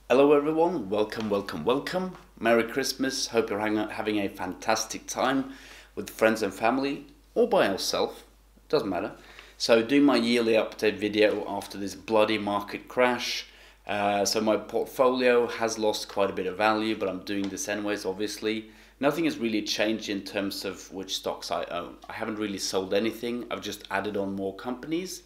Hello everyone, welcome. Merry Christmas, hope you're having a fantastic time with friends and family, or by yourself, doesn't matter. So doing my yearly update video after this bloody market crash. So my portfolio has lost quite a bit of value, but I'm doing this anyways, obviously. Nothing has really changed in terms of which stocks I own. I haven't really sold anything, I've just added on more companies.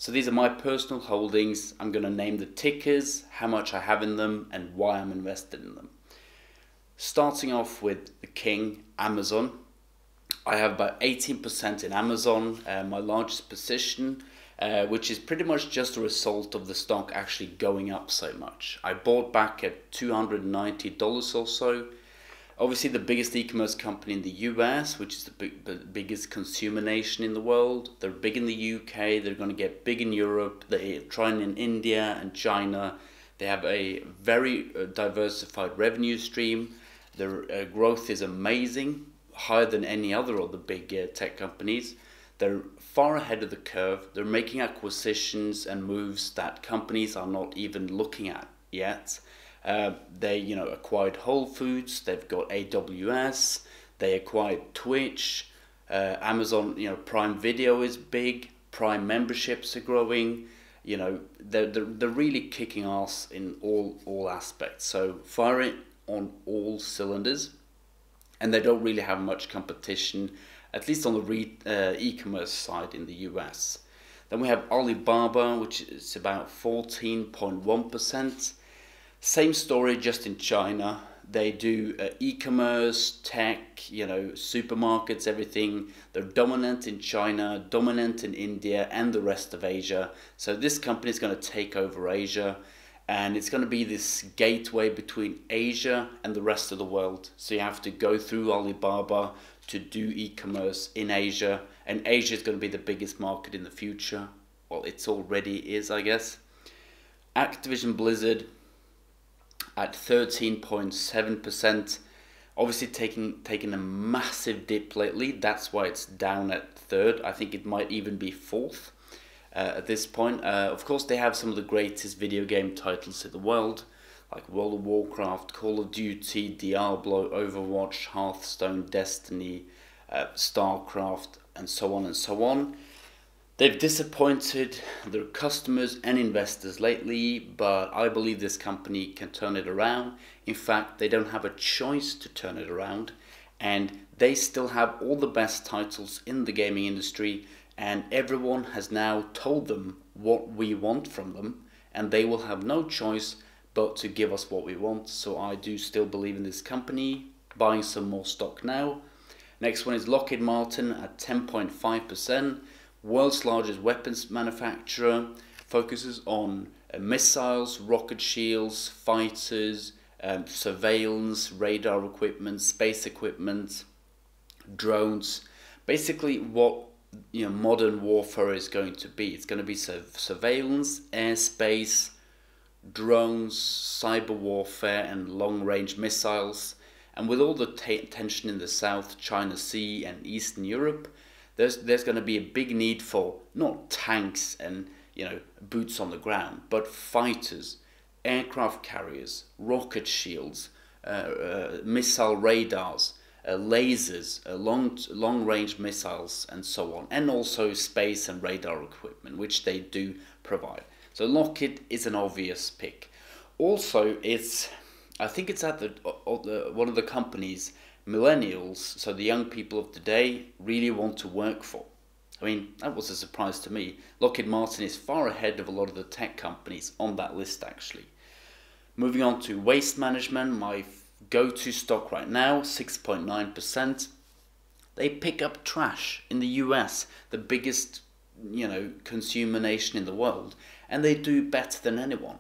So these are my personal holdings. I'm going to name the tickers, how much I have in them, and why I'm invested in them. Starting off with the king, Amazon. I have about 18% in Amazon, my largest position, which is pretty much just a result of the stock actually going up so much. I bought back at $290 or so. Obviously, the biggest e-commerce company in the US, which is the biggest consumer nation in the world. They're big in the UK. They're going to get big in Europe. They're trying in India and China. They have a very diversified revenue stream. Their growth is amazing, higher than any other of the big tech companies. They're far ahead of the curve. They're making acquisitions and moves that companies are not even looking at yet. They acquired Whole Foods, they've got AWS, they acquired Twitch, Amazon, Prime Video is big, Prime memberships are growing, they're really kicking ass in all aspects. So firing on all cylinders, and they don't really have much competition, at least on the e-commerce side in the US. Then we have Alibaba, which is about 14.1%. Same story, just in China. They do e-commerce, tech, supermarkets, everything. They're dominant in China, dominant in India and the rest of Asia. So this company is going to take over Asia, and it's going to be this gateway between Asia and the rest of the world. So you have to go through Alibaba to do e-commerce in Asia, and Asia is going to be the biggest market in the future. Well, it's already is, I guess. Activision Blizzard at 13.7%, obviously taking a massive dip lately. That's why it's down at third. I think it might even be fourth at this point. Of course, they have some of the greatest video game titles in the world, like World of Warcraft, Call of Duty, Diablo, Overwatch, Hearthstone, Destiny, StarCraft, and so on and so on. They've disappointed their customers and investors lately, but I believe this company can turn it around. In fact, they don't have a choice to turn it around, and they still have all the best titles in the gaming industry, and everyone has now told them what we want from them, and they will have no choice but to give us what we want. So I do still believe in this company, buying some more stock now. Next one is Lockheed Martin at 10.5%. World's largest weapons manufacturer, focuses on missiles, rocket shields, fighters, surveillance, radar equipment, space equipment, drones. Basically what modern warfare is going to be. It's going to be surveillance, airspace, drones, cyber warfare, and long-range missiles. And with all the tension in the South China Sea and Eastern Europe, there's going to be a big need for not tanks and boots on the ground, but fighters, aircraft carriers, rocket shields, missile radars, lasers, long-range missiles, and so on, and also space and radar equipment, which they do provide. So Lockheed is an obvious pick. Also, I think it's at one of the companies millennials, so the young people of today, really want to work for. I mean, that was a surprise to me. Lockheed Martin is far ahead of a lot of the tech companies on that list, actually. Moving on to waste management, my go-to stock right now, 6.9%. They pick up trash in the US, the biggest, consumer nation in the world, and they do better than anyone.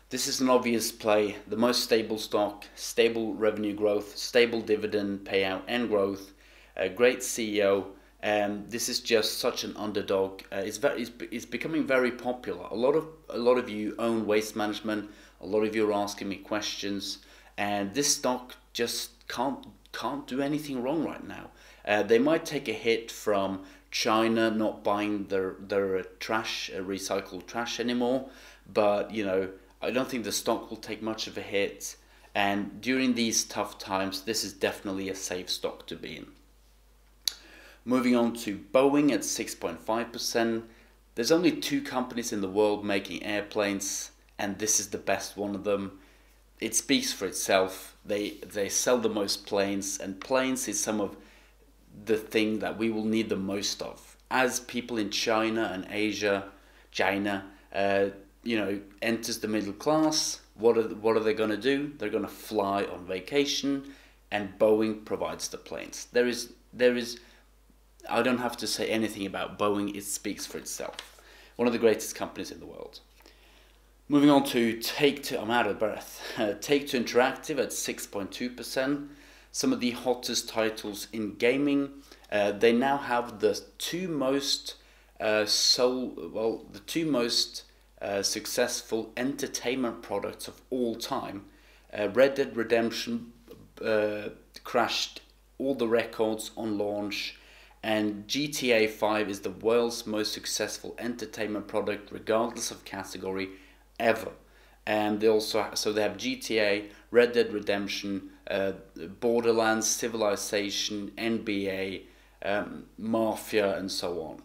This is an obvious play, the most stable stock, stable revenue growth, stable dividend payout and growth, a great CEO, and this is just such an underdog. It's becoming very popular. A lot of you own waste management. A lot of you are asking me questions, and this stock just can't do anything wrong right now. They might take a hit from China not buying their trash, recycled trash anymore, but I don't think the stock will take much of a hit, and during these tough times, this is definitely a safe stock to be in. Moving on to Boeing at 6.5%. There's only 2 companies in the world making airplanes, and this is the best one of them. It speaks for itself. They sell the most planes, and planes is some of the thing that we will need the most of. As people in China and Asia, enters the middle class, what are they going to do? They're going to fly on vacation, and Boeing provides the planes. There is I don't have to say anything about Boeing. It speaks for itself. One of the greatest companies in the world. Moving on to Take-Two, I'm out of breath. Take-Two Interactive at 6.2%. Some of the hottest titles in gaming. They now have the two most successful entertainment products of all time. Red Dead Redemption crashed all the records on launch, and GTA 5 is the world's most successful entertainment product, regardless of category, ever. And they also have GTA, Red Dead Redemption, Borderlands, Civilization, NBA, Mafia, and so on.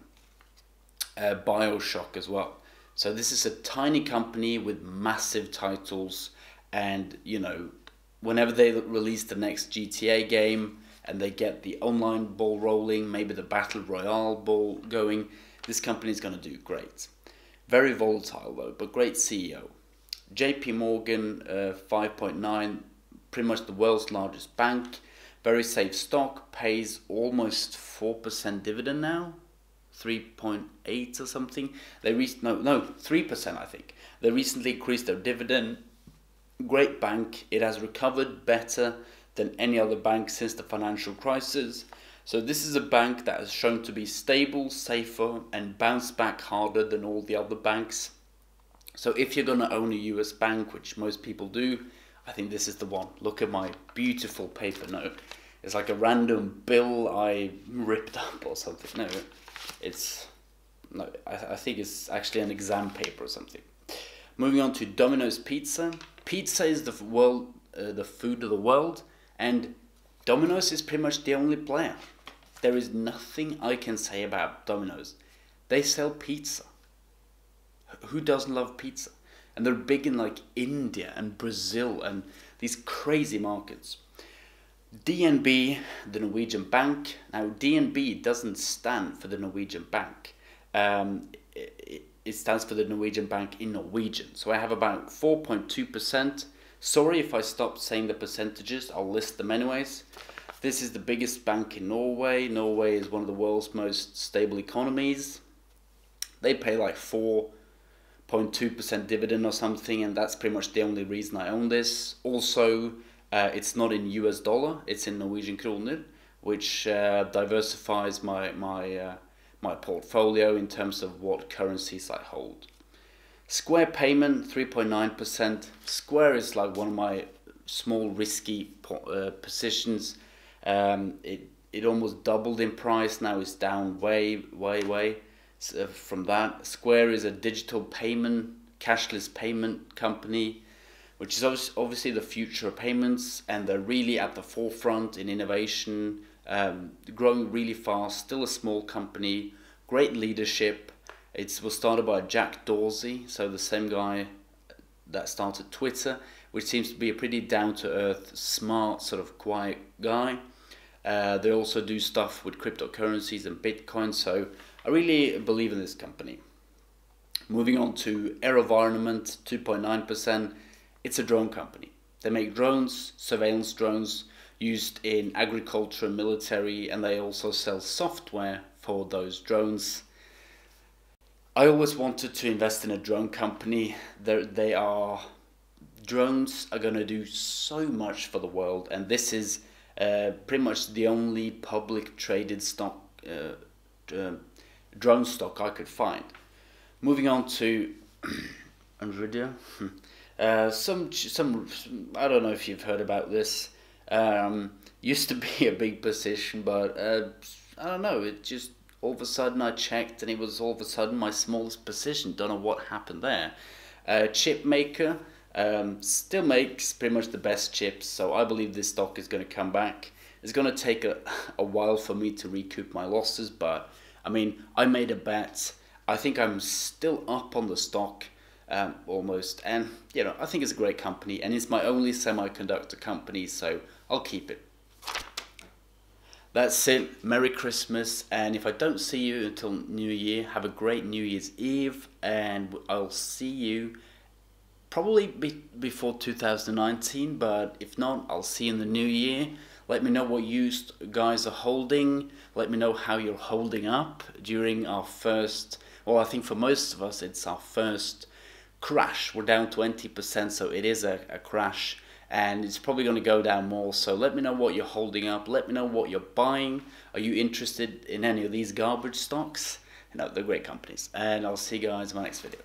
BioShock as well. So this is a tiny company with massive titles, and whenever they release the next GTA game and they get the online ball rolling, maybe the Battle Royale ball going, this company is going to do great. Very volatile though, but great CEO. JPMorgan 5.9, pretty much the world's largest bank. Very safe stock, pays almost 4% dividend now. 3.8 or something. They 3% I think. They recently increased their dividend. Great bank. It has recovered better than any other bank since the financial crisis. So this is a bank that has shown to be stable, safer, and bounce back harder than all the other banks. So if you're going to own a US bank, which most people do, I think this is the one. Look at my beautiful paper note. It's like a random bill I ripped up or something. I think it's actually an exam paper or something. Moving on to Domino's Pizza. Pizza is the food of the world, and Domino's is pretty much the only player. There is nothing I can say about Domino's. They sell pizza. Who doesn't love pizza? And they're big in like India and Brazil and these crazy markets. DNB, the Norwegian bank. Now DNB doesn't stand for the Norwegian bank. It stands for the Norwegian bank in Norwegian. So I have about 4.2%. Sorry if I stopped saying the percentages, I'll list them anyways. This is the biggest bank in Norway. Norway is one of the world's most stable economies. They pay like 4.2% dividend or something, and that's pretty much the only reason I own this. Also, it's not in US dollar, it's in Norwegian kroner, which diversifies my portfolio in terms of what currencies I hold. Square Payment, 3.9%. Square is like one of my small risky positions. It almost doubled in price, now it's down way from that. Square is a digital payment, cashless payment company, which is obviously the future of payments, and they're really at the forefront in innovation, growing really fast, still a small company, great leadership. It was started by Jack Dorsey, so the same guy that started Twitter, which seems to be a pretty down-to-earth, smart, sort of quiet guy. They also do stuff with cryptocurrencies and Bitcoin, so I really believe in this company. Moving on to Aerovironment, 2.9%. It's a drone company. They make drones, surveillance drones, used in agriculture and military, and they also sell software for those drones. I always wanted to invest in a drone company. Drones are going to do so much for the world, and this is pretty much the only public traded stock, drone stock I could find. Moving on to Nvidia. Some I don't know if you've heard about this. Used to be a big position, but I don't know. It just all of a sudden I checked, and it was all of a sudden my smallest position. Don't know what happened there. Chipmaker still makes pretty much the best chips, so I believe this stock is going to come back. It's going to take a while for me to recoup my losses, but I mean, I made a bet. I think I'm still up on the stock almost, and you know, I think it's a great company, and it's my only semiconductor company, so I'll keep it. That's it. Merry Christmas, and if I don't see you until New Year, have a great New Year's Eve, and I'll see you probably before 2019, but if not, I'll see you in the new year. Let me know what you guys are holding. Let me know how you're holding up during our first, well, I think for most of us it's our first crash. We're down 20%, so it is a crash, and it's probably going to go down more. So let me know what you're holding up. Let me know what you're buying. Are you interested in any of these garbage stocks? You know, they're great companies. And I'll see you guys in my next video.